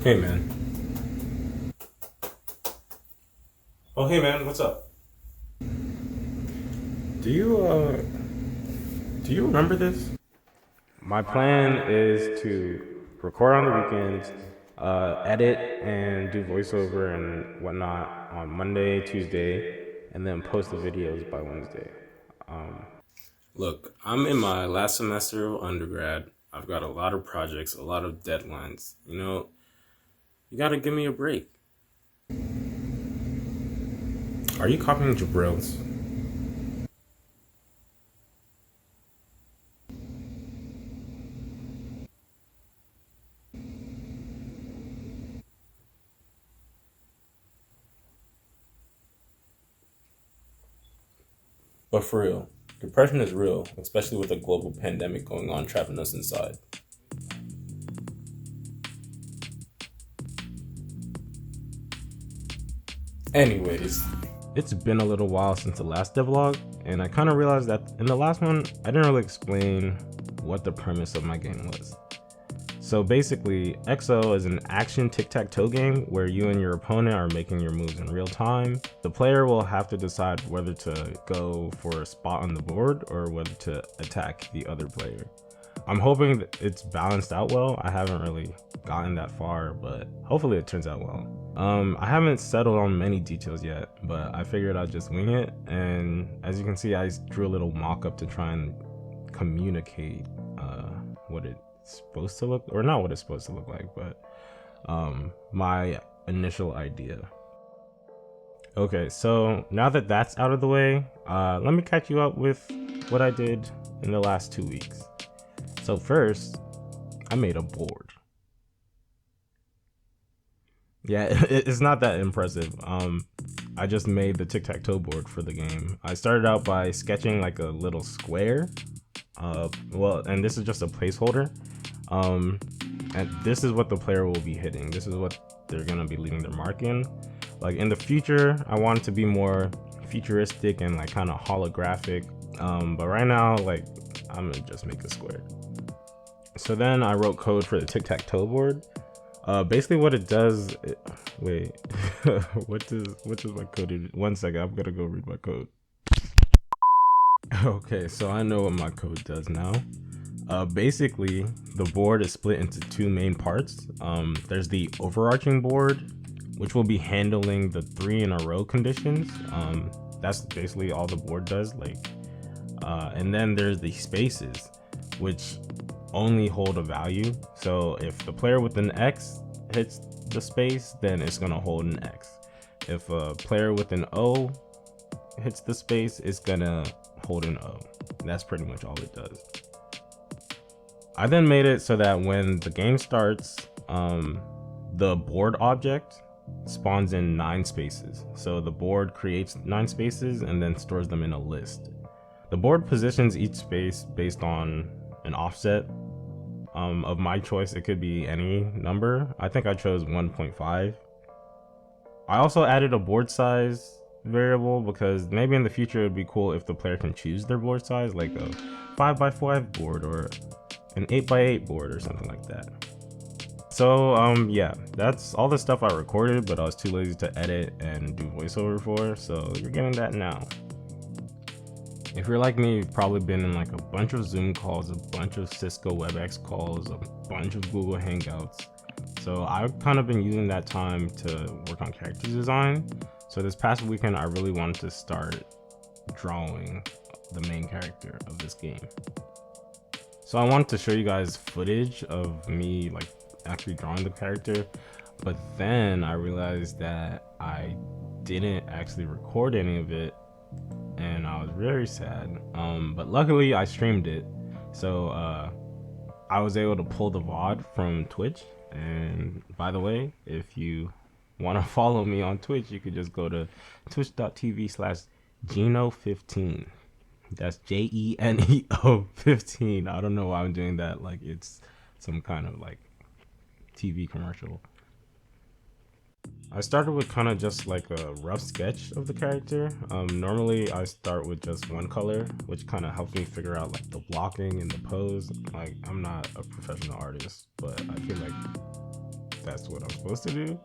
Hey man. Oh hey man, what's up? Do you do you remember this? My plan is to record on the weekends, edit and do voiceover and whatnot on Monday, Tuesday, and then post the videos by Wednesday. Look, I'm in my last semester of undergrad. I've got a lot of projects, a lot of deadlines. You gotta give me a break. Are you copying Jabril's? But for real, depression is real, especially with a global pandemic going on, trapping us inside. Anyways, it's been a little while since the last devlog, and I kind of realized that in the last one, I didn't really explain what the premise of my game was. So basically, XO is an action tic-tac-toe game where you and your opponent are making your moves in real time. The player will have to decide whether to go for a spot on the board or whether to attack the other player. I'm hoping that it's balanced out well. I haven't really gotten that far, but hopefully it turns out well. I haven't settled on many details yet, but I figured I'd just wing it. And as you can see, I drew a little mock-up to try and communicate what it's supposed to look, or not what it's supposed to look like, but my initial idea. Okay, so now that that's out of the way, let me catch you up with what I did in the last 2 weeks. So first, I made a board. Yeah, it's not that impressive. I just made the tic-tac-toe board for the game. I started out by sketching like a little square. And this is just a placeholder. And this is what the player will be hitting. This is what they're gonna be leaving their mark in. Like in the future, I want it to be more futuristic and like kind of holographic. But right now, like I'm gonna just make a square. So then I wrote code for the tic-tac-toe board. Basically what it does, wait, what does my code do? 1 second, I'm gonna go read my code. Okay, so I know what my code does now. Basically, the board is split into two main parts. There's the overarching board, which will be handling the 3 in a row conditions. That's basically all the board does. And then there's the spaces, which only hold a value. So if the player with an X hits the space, then it's gonna hold an X. If a player with an O hits the space, it's gonna hold an O. That's pretty much all it does. I then made it so that when the game starts, the board object spawns in 9 spaces. So the board creates 9 spaces and then stores them in a list. The board positions each space based on an offset of my choice. It could be any number. I think I chose 1.5. I also added a board size variable because maybe in the future it'd be cool if the player can choose their board size, like a 5x5 board or an 8x8 board or something like that. So yeah, that's all the stuff I recorded, but I was too lazy to edit and do voiceover for, so you're getting that now. If you're like me, you've probably been in like a bunch of Zoom calls, a bunch of Cisco WebEx calls, a bunch of Google Hangouts. So I've kind of been using that time to work on character design. So this past weekend, I really wanted to start drawing the main character of this game. So I wanted to show you guys footage of me like actually drawing the character, but then I realized that I didn't actually record any of it, and I was very sad. But luckily I streamed it, so I was able to pull the VOD from Twitch. And by the way, if you want to follow me on Twitch, you could just go to twitch.tv/Geno15. That's JENEO 15. I don't know why I'm doing that like it's some kind of like TV commercial. I started with kind of just like a rough sketch of the character. Normally I start with just one color, which kind of helps me figure out like the blocking and the pose. Like I'm not a professional artist, but I feel like that's what I'm supposed to do.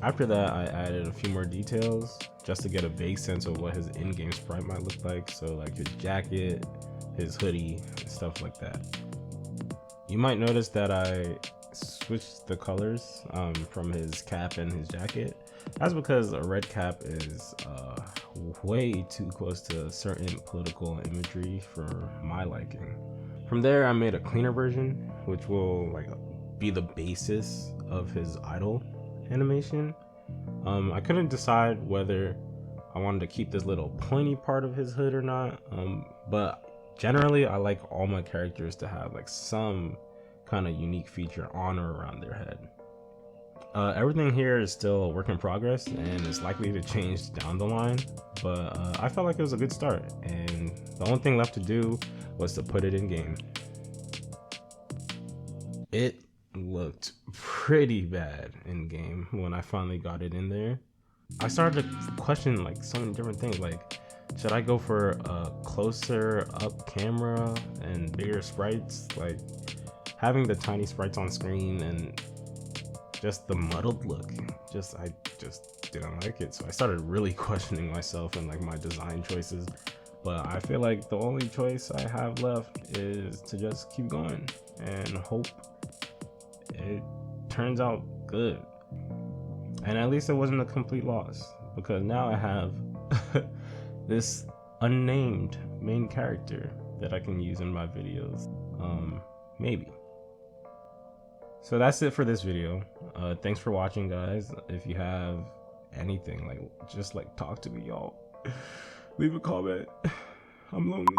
After that, I added a few more details just to get a vague sense of what his in-game sprite might look like. So like his jacket, his hoodie, and stuff like that. You might notice that I switched the colors from his cap and his jacket. That's because a red cap is way too close to certain political imagery for my liking. From there, I made a cleaner version, which will like be the basis of his idle animation. I couldn't decide whether I wanted to keep this little pointy part of his hood or not, but generally I like all my characters to have like some kind of unique feature on or around their head. Everything here is still a work in progress and is likely to change down the line, but I felt like it was a good start, and the only thing left to do was to put it in game. It looked pretty bad in game when I finally got it in there. I started to question like so many different things, like should I go for a closer up camera and bigger sprites? Like having the tiny sprites on screen and just the muddled look, I just didn't like it. So I started really questioning myself and like my design choices. But I feel like the only choice I have left is to just keep going and hope it turns out good. And at least it wasn't a complete loss, because now I have this unnamed main character that I can use in my videos. Maybe. So that's it for this video. Thanks for watching, guys. If you have anything, like just like talk to me, y'all. Leave a comment. I'm lonely.